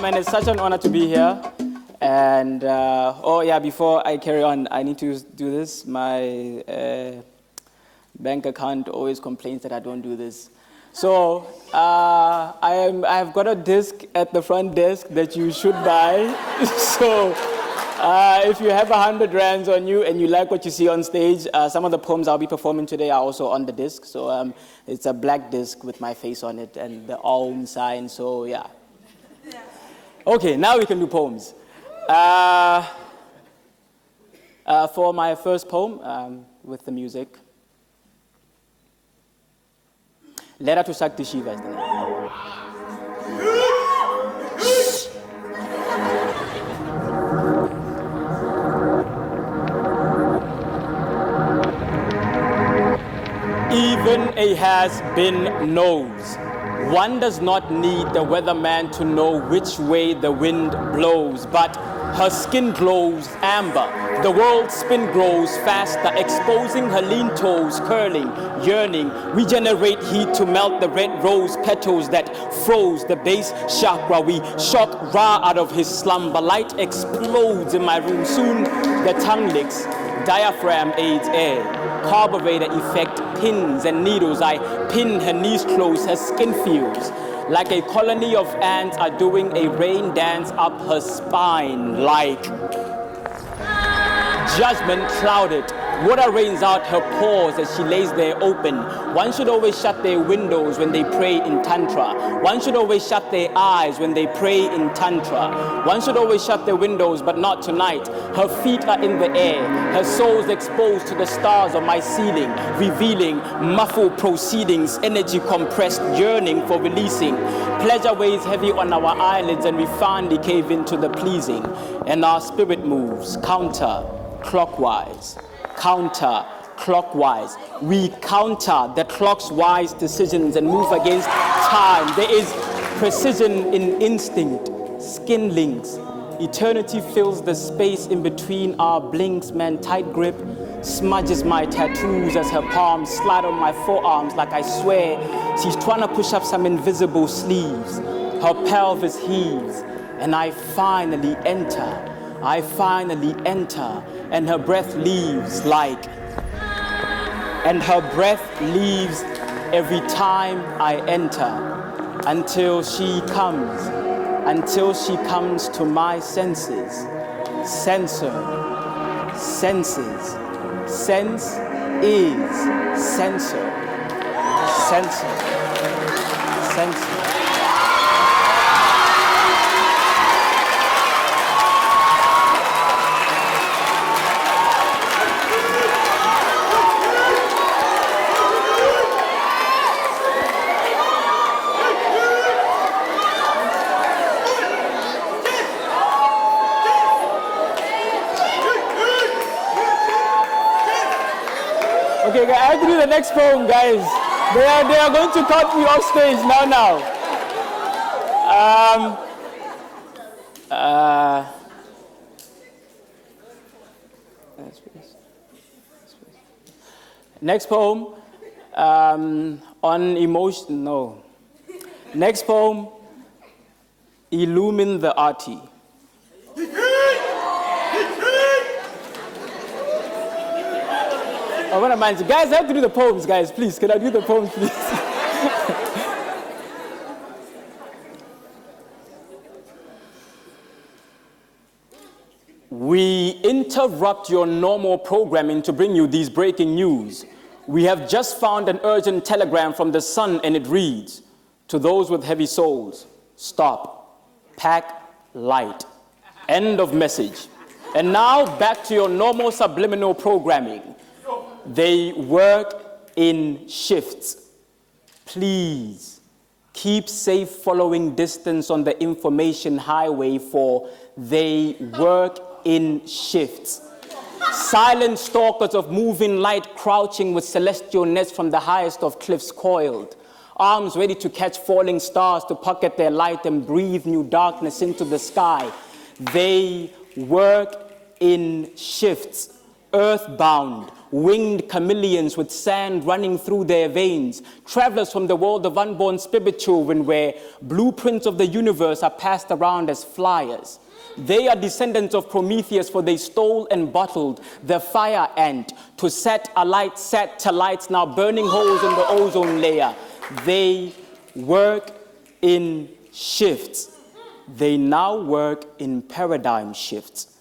And it's such an honor to be here. And, before I carry on, I need to do this. My bank account always complains that I don't do this. So I've got a disc at the front desk that you should buy. So if you have 100 rands on you and you like what you see on stage, some of the poems I'll be performing today are also on the disc. So it's a black disc with my face on it and the Om sign. So yeah. Okay, now we can do poems. For my first poem, with the music, Letter to Shakti Shiva is the name. Even a has-been knows. One does not need the weatherman to know which way the wind blows, but her skin glows amber. The world's spin grows faster, exposing her lean toes, curling, yearning. Regenerate heat to melt the red rose petals that froze the base chakra. We shock Ra out of his slumber. Light explodes in my room. Soon the tongue licks. Diaphragm aids air. Carburetor effect pins and needles. I pin her knees close, her skin feels like a colony of ants are doing a rain dance up her spine, like judgment clouded. Water rains out her pores as she lays there open. One should always shut their windows when they pray in Tantra. One should always shut their eyes when they pray in Tantra. One should always shut their windows, but not tonight. Her feet are in the air. Her soul's exposed to the stars of my ceiling, revealing muffled proceedings, energy compressed, yearning for releasing. Pleasure weighs heavy on our eyelids and we finally cave into the pleasing. And our spirit moves counter-clockwise. Counter-clockwise. We counter the clock's wise decisions and move against time. There is precision in instinct, skin links. Eternity fills the space in between our blinks. Man, tight grip smudges my tattoos as her palms slide on my forearms like I swear she's trying to push up some invisible sleeves. Her pelvis heaves and I finally enter, and her breath leaves every time I enter, until she comes to my senses. Sense is sensor. Okay, I have to do the next poem, guys. They are going to cut me off stage now. Next poem on emotion. No. Next poem, Illumine the Arty. I want to mind you. Guys, I have to do the poems, guys. Please, can I do the poems, please? We interrupt your normal programming to bring you these breaking news. We have just found an urgent telegram from the sun and it reads, to those with heavy souls, stop, pack light. End of message. And now back to your normal subliminal programming. They work in shifts. Please keep safe following distance on the information highway, for they work in shifts. Silent stalkers of moving light crouching with celestial nets from the highest of cliffs coiled. Arms ready to catch falling stars to pocket their light and breathe new darkness into the sky. They work in shifts. Earthbound, winged chameleons with sand running through their veins, travelers from the world of unborn spirit children where blueprints of the universe are passed around as flyers. They are descendants of Prometheus, for they stole and bottled the fire ant to set alight satellites now burning holes in the ozone layer. They work in shifts. They now work in paradigm shifts.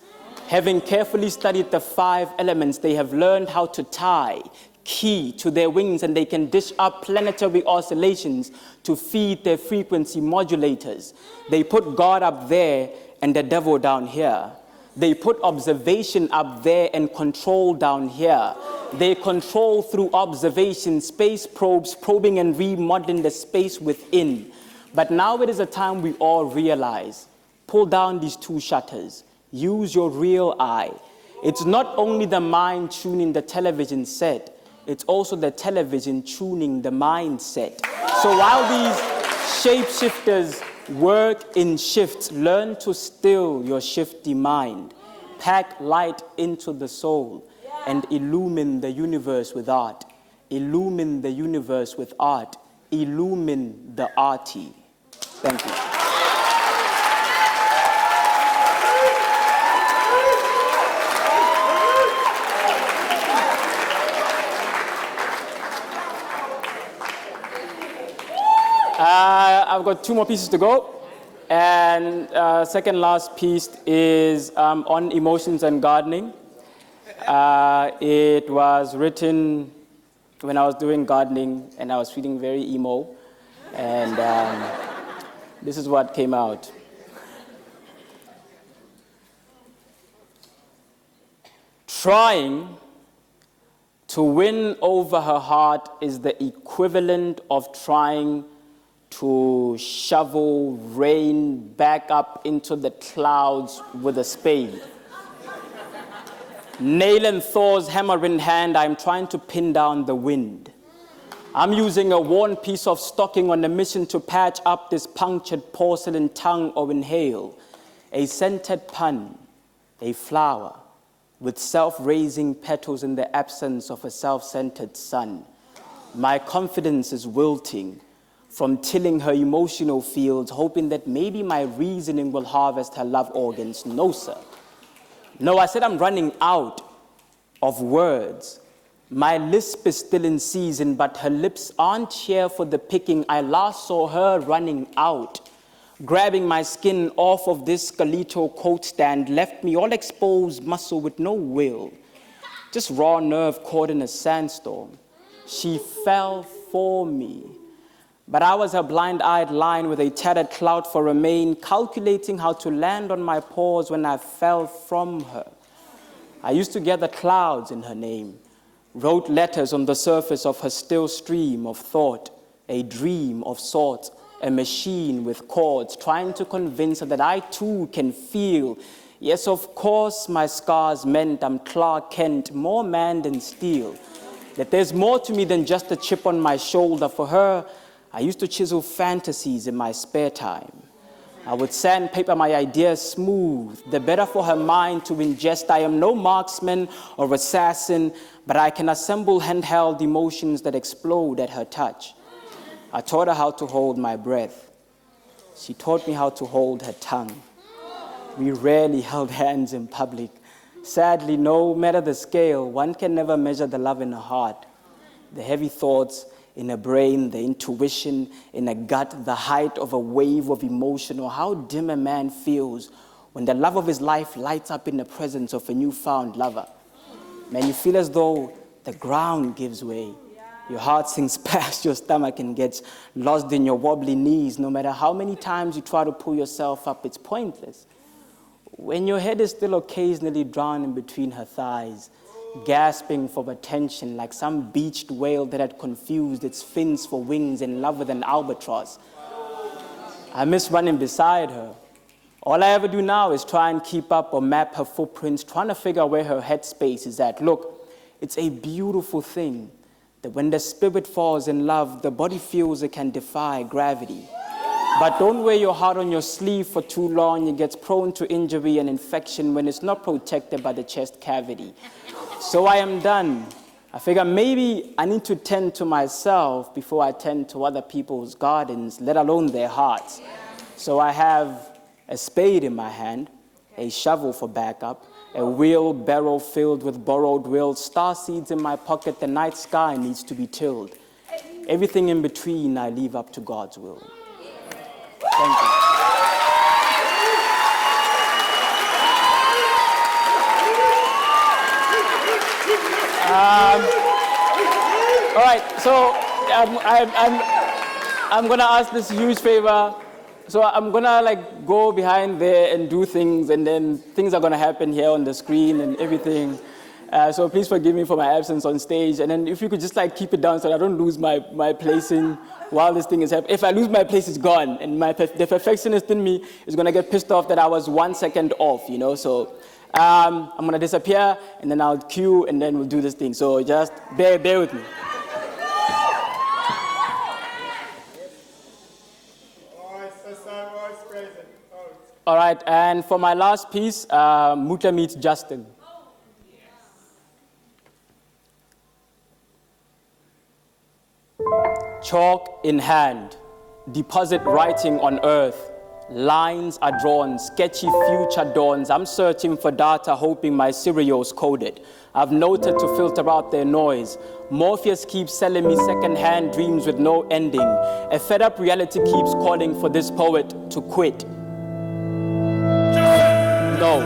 Having carefully studied the 5 elements, they have learned how to tie key to their wings, and they can dish up planetary oscillations to feed their frequency modulators. They put God up there and the devil down here. They put observation up there and control down here. They control through observation, space probes, probing and remodeling the space within. But now it is a time we all realize, pull down these 2 shutters. Use your real eye. It's not only the mind tuning the television set, it's also the television tuning the mindset. So while these shapeshifters work in shifts, learn to still your shifty mind. Pack light into the soul and illumine the universe with art. Illumine the universe with art. Illumine the arty. Thank you. I've got 2 more pieces to go. And second last piece is on emotions and gardening. It was written when I was doing gardening and I was feeling very emo. And this is what came out. Trying to win over her heart is the equivalent of trying to shovel rain back up into the clouds with a spade. Nail and Thor's hammer in hand, I'm trying to pin down the wind. I'm using a worn piece of stocking on a mission to patch up this punctured porcelain tongue or inhale a scented pun, a flower with self-raising petals in the absence of a self-centered sun. My confidence is wilting from tilling her emotional fields, hoping that maybe my reasoning will harvest her love organs. No, sir. No, I said I'm running out of words. My lisp is still in season, but her lips aren't here for the picking. I last saw her running out, grabbing my skin off of this skeletal coat stand, left me all exposed muscle with no will, just raw nerve caught in a sandstorm. She fell for me. But I was her blind-eyed line with a tattered clout for a mane, calculating how to land on my paws when I fell from her. I used to gather clouds in her name, wrote letters on the surface of her still stream of thought, a dream of sorts, a machine with chords, trying to convince her that I too can feel. Yes, of course, my scars meant I'm Clark Kent, more man than steel, that there's more to me than just a chip on my shoulder. For her, I used to chisel fantasies in my spare time. I would sandpaper my ideas smooth, the better for her mind to ingest. I am no marksman or assassin, but I can assemble handheld emotions that explode at her touch. I taught her how to hold my breath. She taught me how to hold her tongue. We rarely held hands in public. Sadly, no matter the scale, one can never measure the love in a heart, the heavy thoughts in a brain, the intuition in a gut, the height of a wave of emotion, or how dim a man feels when the love of his life lights up in the presence of a newfound lover. Man, you feel as though the ground gives way. Your heart sinks past your stomach and gets lost in your wobbly knees. No matter how many times you try to pull yourself up, it's pointless. When your head is still occasionally drawn in between her thighs, gasping for attention like some beached whale that had confused its fins for wings in love with an albatross. I miss running beside her. All I ever do now is try and keep up or map her footprints, trying to figure out where her headspace is at. Look, it's a beautiful thing that when the spirit falls in love, the body feels it can defy gravity. But don't wear your heart on your sleeve for too long. It gets prone to injury and infection when it's not protected by the chest cavity. So I am done I figure maybe I need to tend to myself before I tend to other people's gardens, let alone their hearts. So I have a spade in my hand, a shovel for backup, a wheelbarrow filled with borrowed will, star seeds in my pocket, the night sky needs to be tilled. Everything in between I leave up to God's will. Thank you. All right, so I'm gonna ask this huge favor. So I'm gonna go behind there and do things, and then things are gonna happen here on the screen and everything. So please forgive me for my absence on stage. And then if you could just keep it down so that I don't lose my placing while this thing is happening. If I lose my place, it's gone, and the perfectionist in me is gonna get pissed off that I was 1 second off, So I'm gonna disappear, and then I'll cue, and then we'll do this thing. So just bear with me. All right, and for my last piece, Mutle meets Justin. Chalk in hand, deposit writing on earth. Lines are drawn, sketchy future dawns. I'm searching for data, hoping my cereal's coded. I've noted to filter out their noise. Morpheus keeps selling me second-hand dreams with no ending. A fed-up reality keeps calling for this poet to quit. No,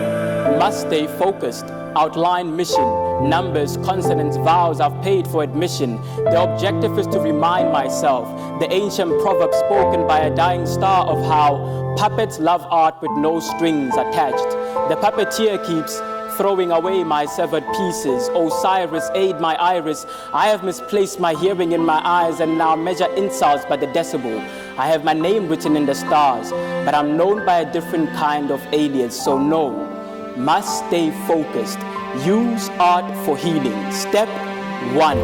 must stay focused. Outline mission, numbers, consonants, vows, I've paid for admission. The objective is to remind myself the ancient proverb spoken by a dying star of how puppets love art with no strings attached. The puppeteer keeps throwing away my severed pieces. Osiris, aid my iris. I have misplaced my hearing in my eyes and now measure insults by the decibel. I have my name written in the stars, but I'm known by a different kind of alias, so no, must stay focused. Use art for healing. Step 1,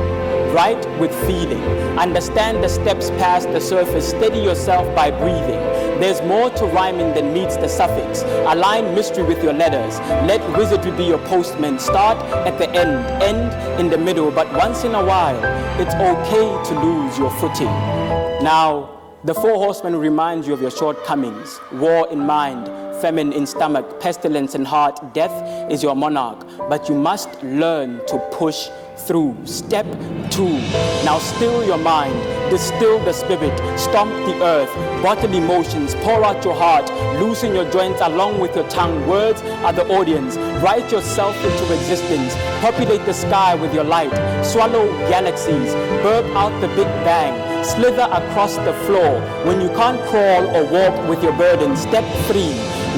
write with feeling. Understand the steps past the surface. Steady yourself by breathing. There's more to rhyming than meets the suffix. Align mystery with your letters. Let wizardry be your postman. Start at the end in the middle, but once in a while, it's okay to lose your footing. Now, the 4 horsemen remind you of your shortcomings. War in mind, famine in stomach, pestilence in heart. Death is your monarch, but you must learn to push through. Step 2, now still your mind, distill the spirit, stomp the earth, bottle emotions, pour out your heart, loosen your joints along with your tongue. Words are the audience. Write yourself into existence. Populate the sky with your light. Swallow galaxies. Burp out the Big Bang. Slither across the floor. When you can't crawl or walk with your burden. Step 3,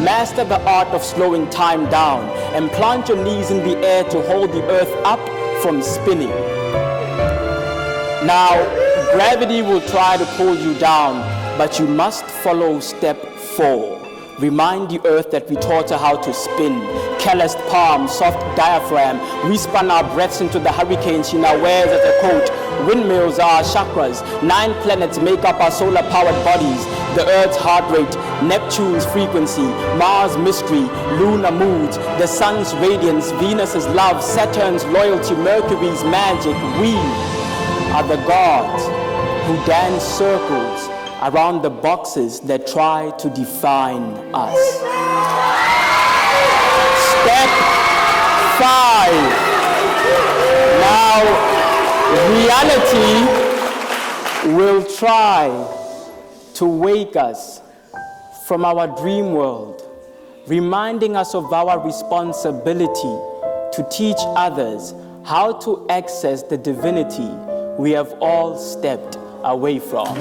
master the art of slowing time down and plant your knees in the air to hold the earth up from spinning. Now, gravity will try to pull you down, but you must follow step 4. Remind the earth that we taught her how to spin. Calloused palm, soft diaphragm. We spun our breaths into the hurricane she now wears as a coat. Windmills are our chakras. 9 planets make up our solar-powered bodies. The Earth's heart rate, Neptune's frequency, Mars' mystery, lunar moods, the sun's radiance, Venus's love, Saturn's loyalty, Mercury's magic. We are the gods who dance circles around the boxes that try to define us. Step 5. Now, reality will try to wake us from our dream world, reminding us of our responsibility to teach others how to access the divinity we have all stepped away from.